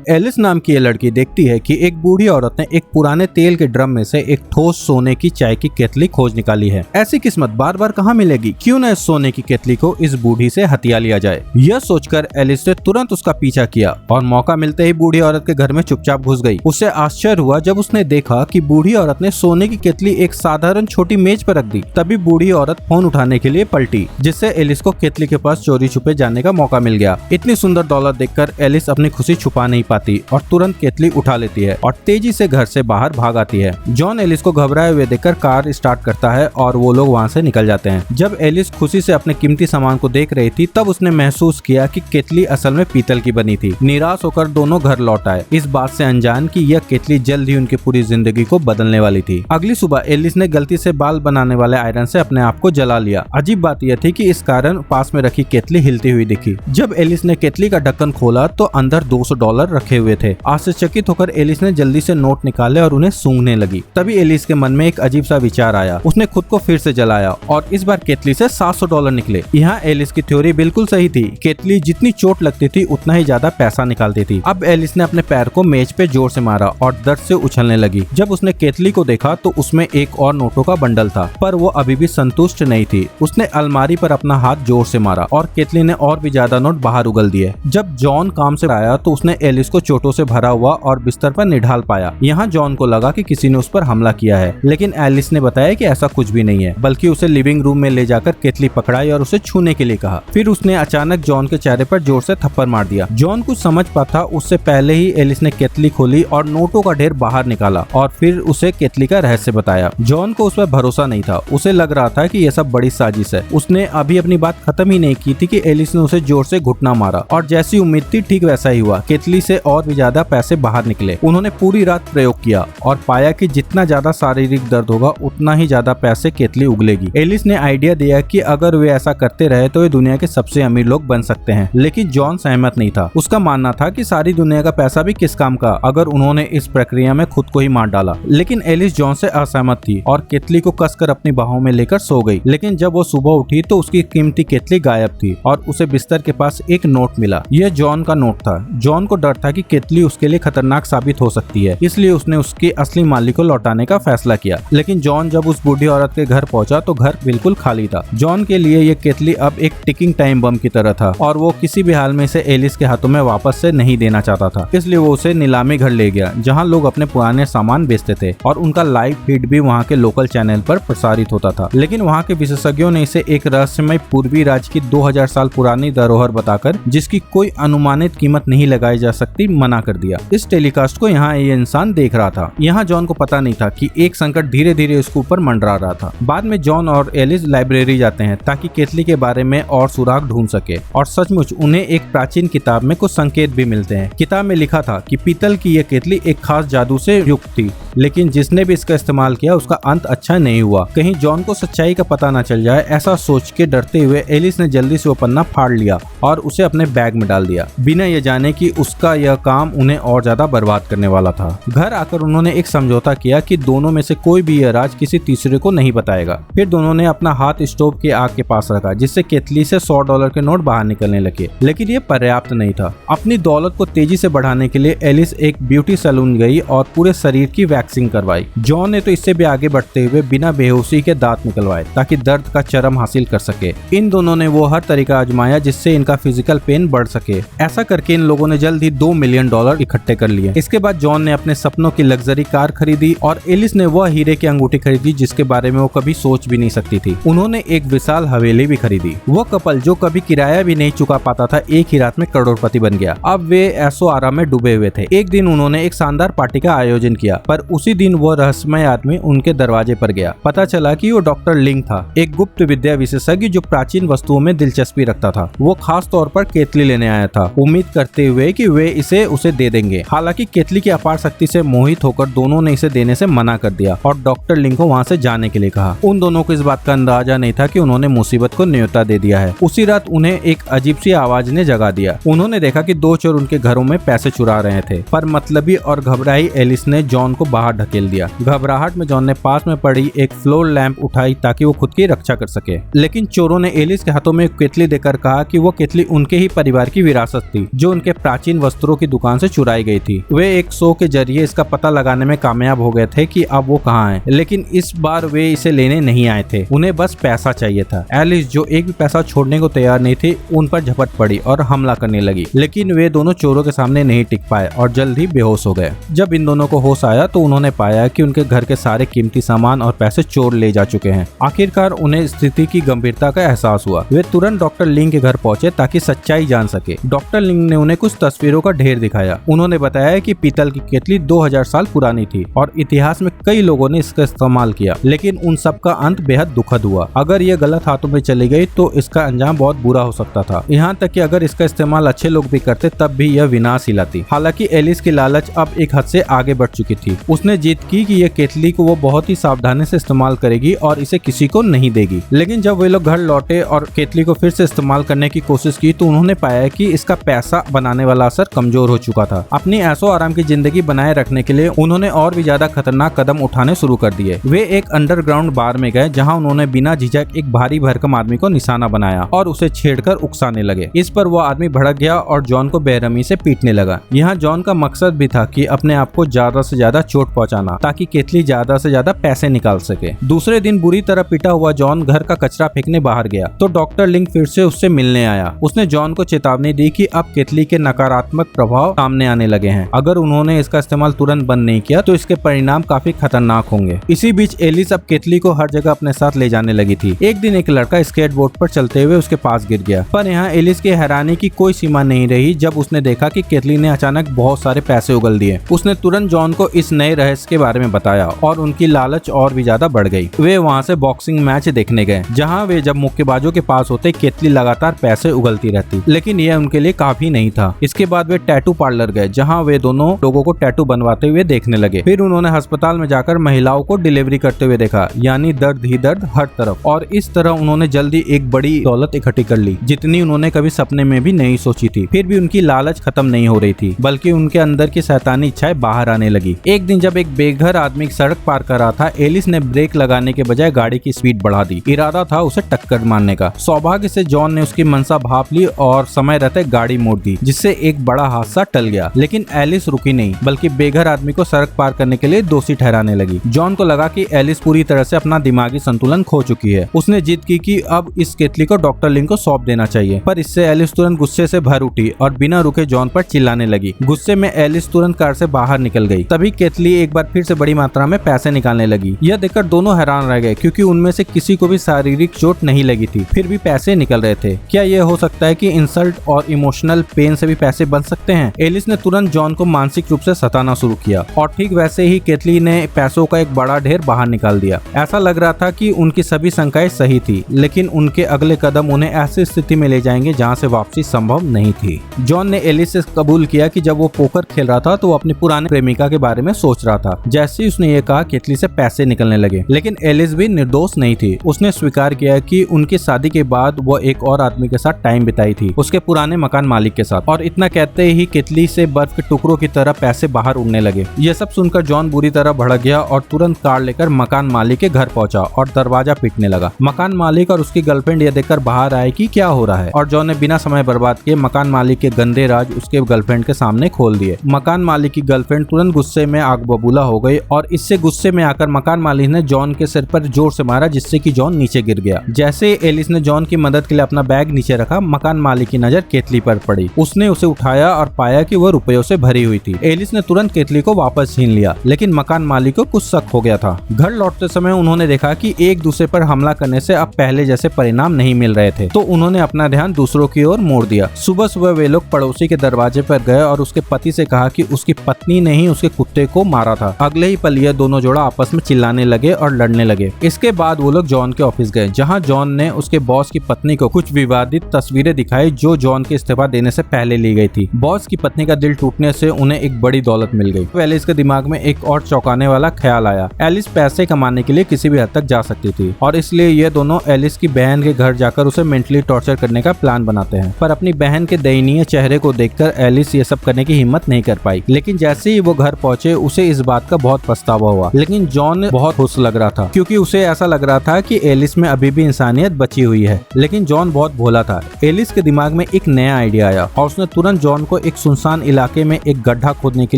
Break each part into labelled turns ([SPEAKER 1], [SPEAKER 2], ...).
[SPEAKER 1] Alice नाम की ये लड़की देखती है कि एक बूढ़ी औरत ने एक पुराने तेल के ड्रम में से एक ठोस सोने की चाय की केतली खोज निकाली है। ऐसी किस्मत बार बार कहाँ मिलेगी, क्यों न इस सोने की केतली को इस बूढ़ी से हथिया लिया जाए। यह सोचकर एलिस ने तुरंत उसका पीछा किया और मौका मिलते ही बूढ़ी औरत के घर में चुपचाप घुस गई। उसे आश्चर्य हुआ जब उसने देखा कि बूढ़ी औरत ने सोने की केतली एक साधारण छोटी मेज पर रख दी। तभी बूढ़ी औरत फोन उठाने के लिए पलटी, जिससे एलिस को केतली के पास चोरी छुपे जाने का मौका मिल गया। इतनी सुंदर दौलत देखकर एलिस अपनी खुशी छुपा नहीं पाती और तुरंत केतली उठा लेती है और तेजी से घर से बाहर भाग आती है। जॉन एलिस को घबराए हुए देखकर कार स्टार्ट करता है और वो लोग वहाँ से निकल जाते हैं। जब एलिस खुशी से अपने कीमती सामान को देख रही थी तब उसने महसूस किया कि केतली असल में पीतल की बनी थी। निराश होकर दोनों घर लौट आए, इस बात से अनजान कि यह केतली जल्द ही उनकी पूरी जिंदगी को बदलने वाली थी। अगली सुबह एलिस ने गलती से बाल बनाने वाले आयरन से अपने आप को जला लिया। अजीब बात यह थी कि इस कारण पास में रखी केतली हिलती हुई दिखी। जब एलिस ने केतली का ढक्कन खोला तो अंदर $200 रखे हुए थे। आश्चर्यचकित होकर एलिस ने जल्दी से नोट निकाले और उन्हें सूंघने लगी। तभी एलिस के मन में एक अजीब सा विचार आया। उसने खुद को फिर से जलाया और इस बार केतली से $700 निकले। यहाँ एलिस की थ्योरी बिल्कुल सही थी। केतली जितनी चोट लगती थी उतना ही ज्यादा पैसा निकालती थी। अब एलिस ने अपने पैर को मेज पे जोर से मारा और दर्द से उछलने लगी। जब उसने केतली को देखा तो उसमें एक और नोटों का बंडल था, पर वो अभी भी संतुष्ट नहीं थी। उसने अलमारी पर अपना हाथ जोर से मारा और केतली ने और भी ज्यादा नोट बाहर उगल दिए। जब जॉन काम से आया तो उसने एलिस को चोटों से भरा हुआ और बिस्तर पर निढाल पाया। यहाँ जॉन को लगा कि किसी ने उस पर हमला किया है, लेकिन एलिस ने बताया कि ऐसा कुछ भी नहीं है, बल्कि उसे लिविंग रूम में ले जाकर केतली पकड़ाई और उसे छूने के लिए कहा। फिर उसने अचानक जॉन के चेहरे पर जोर से थप्पड़ मार दिया। जॉन कुछ समझ पाता उससे पहले ही एलिस ने केतली खोली और नोटों का ढेर बाहर निकाला और फिर उसे केतली का रहस्य बताया। जॉन को उस पर भरोसा नहीं था। उसे लग रहा था कि यह सब बड़ी साजिश है। उसने अभी अपनी बात खत्म ही नहीं की थी कि एलिस ने उसे जोर से घुटना मारा और जैसी उम्मीद थी ठीक वैसा ही हुआ। केतली से और भी ज्यादा पैसे बाहर निकले। उन्होंने पूरी रात प्रयोग किया और पाया कि जितना ज्यादा शारीरिक दर्द होगा उतना ही ज्यादा पैसे केतली उगलेगी। एलिस ने आइडिया दिया कि अगर वे ऐसा करते रहे तो वे दुनिया के सबसे अमीर लोग बन सकते हैं, लेकिन जॉन सहमत नहीं था। उसका मानना था कि सारी दुनिया का पैसा भी किस काम का अगर उन्होंने इस प्रक्रिया में खुद को ही मार डाला। लेकिन एलिस जॉन से असहमत थी और केतली को कसकर अपनी बाहों में लेकर सो गई। लेकिन जब वो सुबह उठी तो उसकी कीमती केतली गायब थी और उसे बिस्तर के पास एक नोट मिला। यह जॉन का नोट था। जॉन को डर था कि केतली उसके लिए खतरनाक साबित हो सकती है, इसलिए उसने उसके असली मालिक को लौटाने का फैसला किया। लेकिन जॉन जब उस बूढ़ी औरत के घर पहुंचा तो घर बिल्कुल खाली था। जॉन के लिए ये केतली अब एक टिकिंग टाइम बम की तरह था और वो किसी भी हाल में इसे एलिस के हाथों में वापस से नहीं देना चाहता था। इसलिए वो उसे नीलामी घर ले गया जहाँ लोग अपने पुराने सामान बेचते थे और उनका लाइव फीड भी वहाँ के लोकल चैनल पर प्रसारित होता था। लेकिन वहाँ के विशेषज्ञों ने इसे एक रहस्यमय पूर्वी राज्य की 2000 साल पुरानी धरोहर बताकर, जिसकी कोई अनुमानित कीमत नहीं लगाई जा सकती, मना कर दिया। इस टेलीकास्ट को यहाँ ये इंसान देख रहा था। यहाँ जॉन को पता नहीं था कि एक संकट धीरे धीरे उसके ऊपर मंडरा रहा था। बाद में जॉन और एलिस लाइब्रेरी जाते हैं ताकि केतली के बारे में और सुराग ढूंढ सके और सचमुच उन्हें एक प्राचीन किताब में कुछ संकेत भी मिलते हैं। किताब में लिखा था कि पीतल की यह केतली एक खास जादू से युक्त थी, लेकिन जिसने भी इसका इस्तेमाल किया उसका अंत अच्छा नहीं हुआ। कहीं जॉन को सच्चाई का पता न चल जाए, ऐसा सोच के डरते हुए एलिस ने जल्दी से वो पन्ना फाड़ लिया और उसे अपने बैग में डाल दिया, बिना ये जाने कि उसका यह काम उन्हें और ज्यादा बर्बाद करने वाला था। घर आकर उन्होंने एक समझौता किया कि दोनों में से कोई भी यह राज किसी तीसरे को नहीं बताएगा। फिर दोनों ने अपना हाथ स्टोव के आग के पास रखा, जिससे केतली से $100 के नोट बाहर निकलने लगे। लेकिन ये पर्याप्त नहीं था। अपनी दौलत को तेजी से बढ़ाने के लिए एलिस एक ब्यूटी सैलून गई और पूरे शरीर की वैक्सिंग करवाई। जॉन ने तो इससे भी आगे बढ़ते हुए बिना बेहोशी के दांत निकलवाए ताकि दर्द का चरम हासिल कर सके। इन दोनों ने वो हर तरीका आजमाया जिससे इनका फिजिकल पेन बढ़ सके। ऐसा करके इन लोगों ने जल्द ही $2 मिलियन इकट्ठे कर लिए। इसके बाद जॉन ने अपने सपनों की लग्जरी कार खरीदी और एलिस ने वह हीरे की अंगूठी खरीदी जिसके बारे में वो कभी सोच भी नहीं सकती थी। उन्होंने एक विशाल हवेली भी खरीदी। वो कपल जो कभी किराया भी नहीं चुका पाता था, एक ही रात में करोड़पति बन गया। अब वे ऐशो आराम में डूबे हुए थे। एक दिन उन्होंने एक शानदार पार्टी का आयोजन किया, पर उसी दिन वो रहस्यमय आदमी उनके दरवाजे पर गया। पता चला कि वो डॉक्टर लिंग था, एक गुप्त विद्या विशेषज्ञ जो प्राचीन वस्तुओं में दिलचस्पी रखता था। वो खास तौर पर केतली लेने आया था, उम्मीद करते हुए कि वे इसे उसे दे देंगे। हालांकि केतली की अपार शक्ति से मोहित होकर दोनों ने इसे देने से मना कर दिया और डॉक्टर लिंग को वहाँ से जाने के लिए कहा। उन दोनों को इस बात का अंदाजा नहीं था कि उन्होंने मुसीबत को न्योता दे दिया है। उसी रात उन्हें एक अजीब सी आवाज ने जगा दिया। उन्होंने देखा कि 2 चोर उनके घरों में पैसे चुरा रहे थे, पर मतलबी और घबराई एलिस ने जॉन को बाहर ढकेल दिया। घबराहट में जॉन ने पास में पड़ी एक फ्लोर लैंप उठाई ताकि वो खुद की रक्षा कर सके। लेकिन चोरों ने एलिस के हाथों में केतली देकर कहा कि वो केतली उनके ही परिवार की विरासत थी, जो उनके प्राचीन वस्त्रों चोरों की दुकान से चुराई गई थी। वे एक शो के जरिए इसका पता लगाने में कामयाब हो गए थे कि अब वो कहाँ है, लेकिन इस बार वे इसे लेने नहीं आए थे, उन्हें बस पैसा चाहिए था। एलिस, जो एक भी पैसा छोड़ने को तैयार नहीं थी, उन पर झपट पड़ी और हमला करने लगी, लेकिन वे दोनों चोरों के सामने नहीं टिक पाए और जल्द ही बेहोश हो गए। जब इन दोनों को होश आया तो उन्होंने पाया कि उनके घर के सारे कीमती सामान और पैसे चोर ले जा चुके हैं। आखिरकार उन्हें स्थिति की गंभीरता का एहसास हुआ। वे तुरंत डॉक्टर लिंग के घर पहुंचे ताकि सच्चाई जान सके। डॉक्टर लिंग ने उन्हें कुछ तस्वीरों का ढेर दिखाया। उन्होंने बताया कि पीतल की केतली 2000 साल पुरानी थी और इतिहास में कई लोगों ने इसका इस्तेमाल किया, लेकिन उन सब का अंत बेहद दुखद हुआ। अगर ये गलत हाथों में चली गई तो इसका अंजाम बहुत बुरा हो सकता था। यहाँ तक कि अगर इसका इस्तेमाल अच्छे लोग भी करते तब भी यह विनाश ही लाती। हालांकि एलिस की लालच अब एक हद से आगे बढ़ चुकी थी। उसने जिद की कि यह केतली को वो बहुत ही सावधानी से इस्तेमाल करेगी और इसे किसी को नहीं देगी। लेकिन जब वे लोग घर लौटे और केतली को फिर से इस्तेमाल करने की कोशिश की तो उन्होंने पाया कि इसका पैसा बनाने वाला असर कमजोर हो चुका था। अपनी ऐशो आराम की जिंदगी बनाए रखने के लिए उन्होंने और भी ज्यादा खतरनाक कदम उठाने शुरू कर दिए। वे एक अंडरग्राउंड बार में गए जहाँ उन्होंने बिना झिझक एक भारी भरकम आदमी को निशाना बनाया और उसे छेड़कर उकसाने लगे। इस पर वो आदमी भड़क गया और जॉन को बेरहमी से पीटने लगा। यहाँ जॉन का मकसद भी था कि अपने आप को ज्यादा से ज्यादा चोट पहुंचाना ताकि केतली ज्यादा से ज्यादा पैसे निकाल सके। दूसरे दिन बुरी तरह पिटा हुआ जॉन घर का कचरा फेंकने बाहर गया तो डॉक्टर लिंग फिर से उससे मिलने आया। उसने जॉन को चेतावनी दी कि अब केतली के नकारात्मक प्रभाव सामने आने लगे हैं। अगर उन्होंने इसका इस्तेमाल तुरंत बंद नहीं किया तो इसके परिणाम काफी खतरनाक होंगे। इसी बीच एलिस अब केतली को हर जगह अपने साथ ले जाने लगी थी। एक दिन एक लड़का स्केटबोर्ड पर चलते हुए उसके पास गिर गया, पर यहाँ एलिस की हैरानी की कोई सीमा नहीं रही जब उसने देखा कि केतली ने अचानक बहुत सारे पैसे उगल दिए। उसने तुरंत जॉन को इस नए रहस्य के बारे में बताया और उनकी लालच और भी ज्यादा बढ़ गई। वे वहाँ से बॉक्सिंग मैच देखने गए जहाँ वे जब मुक्केबाजों के पास होते केतली लगातार पैसे उगलती रहती, लेकिन यह उनके लिए काफी नहीं था। इसके बाद वे टैटू पार्लर गए जहाँ वे दोनों लोगों को टैटू बनवाते हुए देखने लगे। फिर उन्होंने अस्पताल में जाकर महिलाओं को डिलीवरी करते हुए देखा, यानी दर्द ही दर्द हर तरफ। और इस तरह उन्होंने जल्दी एक बड़ी दौलत इकट्ठी कर ली जितनी उन्होंने कभी सपने में भी नहीं सोची थी। फिर भी उनकी लालच खत्म नहीं हो रही थी, बल्कि उनके अंदर की शैतानी इच्छाएं बाहर आने लगी। एक दिन जब एक बेघर आदमी सड़क पार कर रहा था, एलिस ने ब्रेक लगाने के बजाय गाड़ी की स्पीड बढ़ा दी। इरादा था उसे टक्कर मारने का। सौभाग्य से जॉन ने उसकी मनसा भांप ली और समय रहते गाड़ी मोड़ दी, जिससे एक बड़ा हादसा टल गया। लेकिन एलिस रुकी नहीं, बल्कि बेघर आदमी को सड़क पार करने के लिए दोषी ठहराने लगी। जॉन को लगा कि एलिस पूरी तरह से अपना दिमागी संतुलन खो चुकी है। उसने जिद की कि अब इस केतली को डॉक्टर लिंग को सौंप देना चाहिए, पर इससे एलिस तुरंत गुस्से से भर उठी और बिना रुके जॉन पर चिल्लाने लगी। गुस्से में एलिस तुरंत कार से बाहर निकल गई। तभी केतली एक बार फिर से बड़ी मात्रा में पैसे निकालने लगी। यह देखकर दोनों हैरान रह गए क्योंकि उनमें से किसी को भी शारीरिक चोट नहीं लगी थी, फिर भी पैसे निकल रहे थे। क्या यह हो सकता है कि इंसल्ट और इमोशनल पेन से भी पैसे बन सकते हैं? एलिस ने तुरंत जॉन को मानसिक रूप से सताना शुरू किया और ठीक वैसे ही केतली ने पैसों का एक बड़ा ढेर बाहर निकाल दिया। ऐसा लग रहा था कि उनकी सभी शंकाएं सही थी, लेकिन उनके अगले कदम उन्हें ऐसी स्थिति में ले जाएंगे जहां से वापसी संभव नहीं थी। जॉन ने एलिस से कबूल किया कि जब वो पोकर खेल रहा था तो वो अपनी पुराने प्रेमिका के बारे में सोच रहा था। जैसे ही उसने ये कहा, केतली से पैसे निकलने लगे, लेकिन एलिस भी निर्दोष नहीं थी। उसने स्वीकार किया कि उनकी शादी के बाद वो एक और आदमी के साथ टाइम बिताई थी, उसके पुराने मकान मालिक के साथ। और इतना कहते ही केतली से बर्फ के टुकड़ों की तरह पैसे बाहर उड़ने लगे। ये सब सुनकर जॉन बुरी तरह भड़क गया और तुरंत कार लेकर मकान मालिक के घर पहुंचा और दरवाजा पीटने लगा। मकान मालिक और उसकी गर्लफ्रेंड ये देखकर बाहर आए कि क्या हो रहा है, और जॉन ने बिना समय बर्बाद किए मकान मालिक के गंदे राज उसके गर्लफ्रेंड के सामने खोल दिए। मकान मालिक की गर्लफ्रेंड तुरंत गुस्से में आग बबूला हो गई और इससे गुस्से में आकर मकान मालिक ने जॉन के सिर पर जोर से मारा, जिससे कि जॉन नीचे गिर गया। जैसे एलिस ने जॉन की मदद के लिए अपना बैग नीचे रखा, मकान मालिक की नजर केतली पर पड़ी। उसने उसे उठाया और पाया कि वह रुपयों से भरी हुई थी। एलिस ने तुरंत केतली को वापस छीन लिया, लेकिन मकान मालिक को कुछ शक हो गया था। घर लौटते समय उन्होंने देखा कि एक दूसरे पर हमला करने से अब पहले जैसे परिणाम नहीं मिल रहे थे, तो उन्होंने अपना ध्यान दूसरों की ओर मोड़ दिया। सुबह सुबह वे लोग पड़ोसी के दरवाजे पर गए और उसके पति से कहा कि उसकी पत्नी ने ही उसके कुत्ते को मारा था। अगले ही पल यह दोनों जोड़ा आपस में चिल्लाने लगे और लड़ने लगे। इसके बाद वो लोग जॉन के ऑफिस गए, जहां जॉन ने उसके बॉस की पत्नी को कुछ विवादित तस्वीरें दिखाई जो जॉन के इस्तीफा देने से पहले ली गई थी। बॉस की पत्नी का दिल टूटने से उन्हें एक बड़ी दौलत मिल गई। पहले इसके दिमाग में एक और चौंकाने वाला ख्याल आया। एलिस पैसे कमाने के लिए किसी भी हद तक जा सकती थी और इसलिए ये दोनों एलिस की बहन के घर जाकर उसे मेंटली टॉर्चर करने का प्लान बनाते हैं। पर अपनी बहन के दयनीय चेहरे को देखकर एलिस ये सब करने की हिम्मत नहीं कर पाई। लेकिन जैसे ही वो घर पहुंचे उसे इस बात का बहुत पछतावा हुआ। लेकिन जॉन बहुत खुश लग रहा था क्योंकि उसे ऐसा लग रहा था कि एलिस में अभी भी इंसानियत बची हुई है। लेकिन जॉन बहुत भोला था। एलिस के दिमाग में एक नया आइडिया आया और उसने तुरंत जॉन को एक सुनसान इलाके में एक गड्ढा खोदने के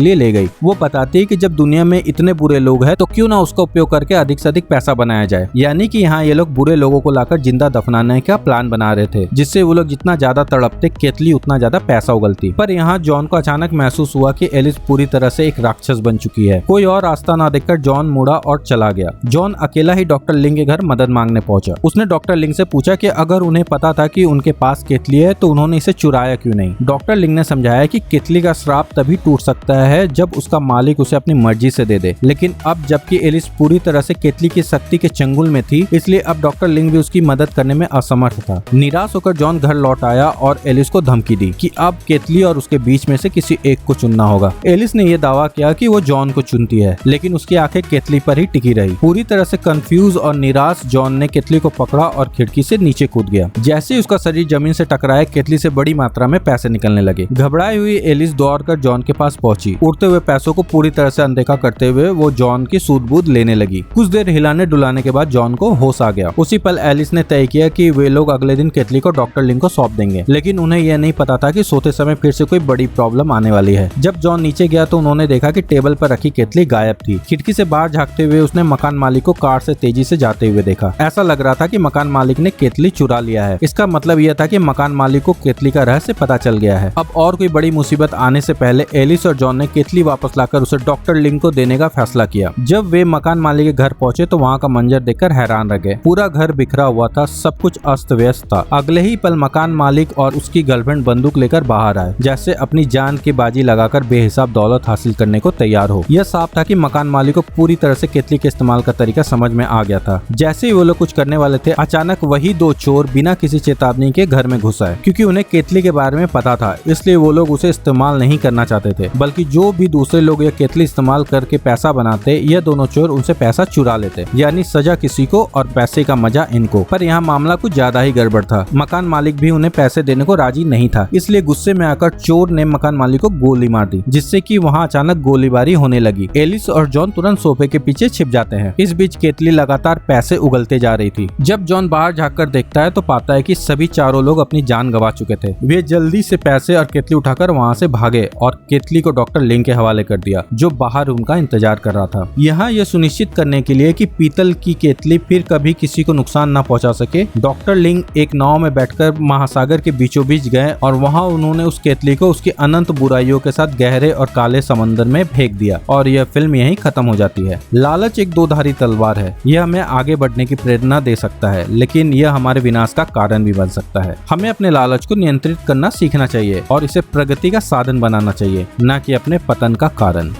[SPEAKER 1] लिए ले गई। वो बताती है कि जब दुनिया में इतने बुरे लोग हैं तो क्यों ना उसका उपयोग करके अधिक से अधिक पैसा बनाया जाए। यानी कि यहाँ ये लोग बुरे लोगों को लाकर जिंदा दफनाने का प्लान बना रहे थे, जिससे वो लोग जितना ज्यादा तड़पते केतली उतना ज्यादा पैसा उगलती। पर यहाँ जॉन को अचानक महसूस हुआ कि एलिस पूरी तरह से एक राक्षस बन चुकी है। कोई और रास्ता ना देखकर जॉन मुड़ा और चला गया। जॉन अकेला ही डॉक्टर लिंग के घर मदद मांगने पहुंचा। उसने डॉक्टर लिंग से पूछा कि अगर उन्हें पता था कि उनके पास केतली है तो उन्होंने इसे चुराया क्यों नहीं। डॉक्टर लिंग ने समझाया कि केतली का श्राप तभी टूट सकता है जब उसका मालिक उसे अपनी मर्जी से दे दे। लेकिन अब जबकि एलिस पूरी तरह से केतली की शक्ति के चंगुल में थी, इसलिए अब डॉक्टर लिंग भी उसकी मदद करने में असमर्थ था। निराश होकर जॉन घर लौट आया और एलिस को धमकी दी कि अब केतली और उसके बीच में से किसी एक को चुनना होगा। एलिस ने यह दावा किया कि वो जॉन को चुनती है, लेकिन उसकी आंखें केतली पर ही टिकी रही। पूरी तरह से कंफ्यूज और निराश जॉन ने केतली को पकड़ा और खिड़की से नीचे कूद गया। जैसे ही उसका शरीर जमीन से टकराया, केतली से बड़ी मात्रा में पैसे निकलने लगे। घबराई हुई एलिस दौड़कर जॉन के पास पहुंची। उड़ते हुए पैसों को पूरी तरह से अनदेखा करते हुए वो जॉन की सूद-बूद लेने लगी। कुछ देर हिलाने डुलाने के बाद जॉन को होश आ गया। उसी पल एलिस ने तय किया कि वे लोग अगले दिन केतली को डॉक्टर लिंग को सौंप देंगे, लेकिन उन्हें यह नहीं पता था कि सोते समय फिर से कोई बड़ी प्रॉब्लम आने वाली है। जब जॉन नीचे गया तो उन्होंने देखा कि टेबल पर रखी केतली गायब थी। खिड़की से बाहर झांकते हुए उसने मकान मालिक को कार से तेजी से जाते हुए देखा। ऐसा लग रहा था कि मकान मालिक ने केतली चुरा लिया है। इसका मतलब यह था कि मकान मालिक को केतली का रहस्य पता चल गया है। अब और कोई बड़ी मुसीबत आने से पहले एलिस और जॉन ने केतली वापस लाकर उसे डॉक्टर लिंग को देने का फैसला किया। जब वे मकान मालिक के घर पहुंचे तो वहाँ का मंजर देखकर हैरान रह गए। पूरा घर बिखरा हुआ था, सब कुछ अस्त व्यस्त था। अगले ही पल मकान मालिक और उसकी गर्लफ्रेंड बंदूक लेकर बाहर आए, जैसे अपनी जान की बाजी लगाकर बेहिसाब दौलत हासिल करने को तैयार हो। यह साफ था कि मकान मालिक को पूरी तरह से केतली के इस्तेमाल का तरीका समझ में आ गया था। जैसे ही वो लोग कुछ करने वाले थे, अचानक वही दो चोर बिना किसी चेतावनी के घर में घुस आए। क्योंकि उन्हें केतली के बारे में पता था, इसलिए वो लोग उसे इस्तेमाल नहीं करना चाहते थे, बल्कि जो भी दूसरे लोग यह केतली इस्तेमाल करके पैसा बनाते, यह दोनों चोर उनसे पैसा चुरा लेते। यानी सजा किसी को और पैसे का मजा इनको। पर यहाँ मामला कुछ ज्यादा ही गड़बड़ था। मकान मालिक भी उन्हें पैसे देने को राजी नहीं था, इसलिए गुस्से में आकर चोर ने मकान मालिक को गोली मार दी, जिससे कि वहाँ अचानक गोलीबारी होने लगी। एलिस और जॉन तुरंत सोफे के पीछे छिप जाते हैं। इस बीच केतली लगातार पैसे उगलते जा रही थी। जब जॉन बाहर झांककर देखता है तो पाता है कि सभी चारों लोग अपनी जान गंवा चुके थे। वे जल्दी से पैसे और केतली उठाकर वहाँ से भागे और केतली को डॉक्टर लिंग के हवाले कर दिया, जो बाहर उनका इंतजार कर रहा था। यहाँ यह सुनिश्चित करने के लिए कि पीतल की केतली फिर कभी किसी को नुकसान न पहुंचा सके, डॉक्टर लिंग एक नाव में बैठकर महासागर के बीचों बीच गए और वहाँ उन्होंने उस केतली को उसकी अनंत बुराइयों के साथ गहरे और काले समंदर में फेंक दिया। और यह फिल्म यहीं खत्म हो जाती है। लालच एक दोधारी तलवार है। यह हमें आगे बढ़ने की प्रेरणा दे सकता है, लेकिन यह हमारे विनाश का कारण भी बन सकता है। हमें अपने लालच को नियंत्रित करना सीखना चाहिए और इसे प्रगति का साधन बनाना चाहिए, न कि अपने पतन का कारण।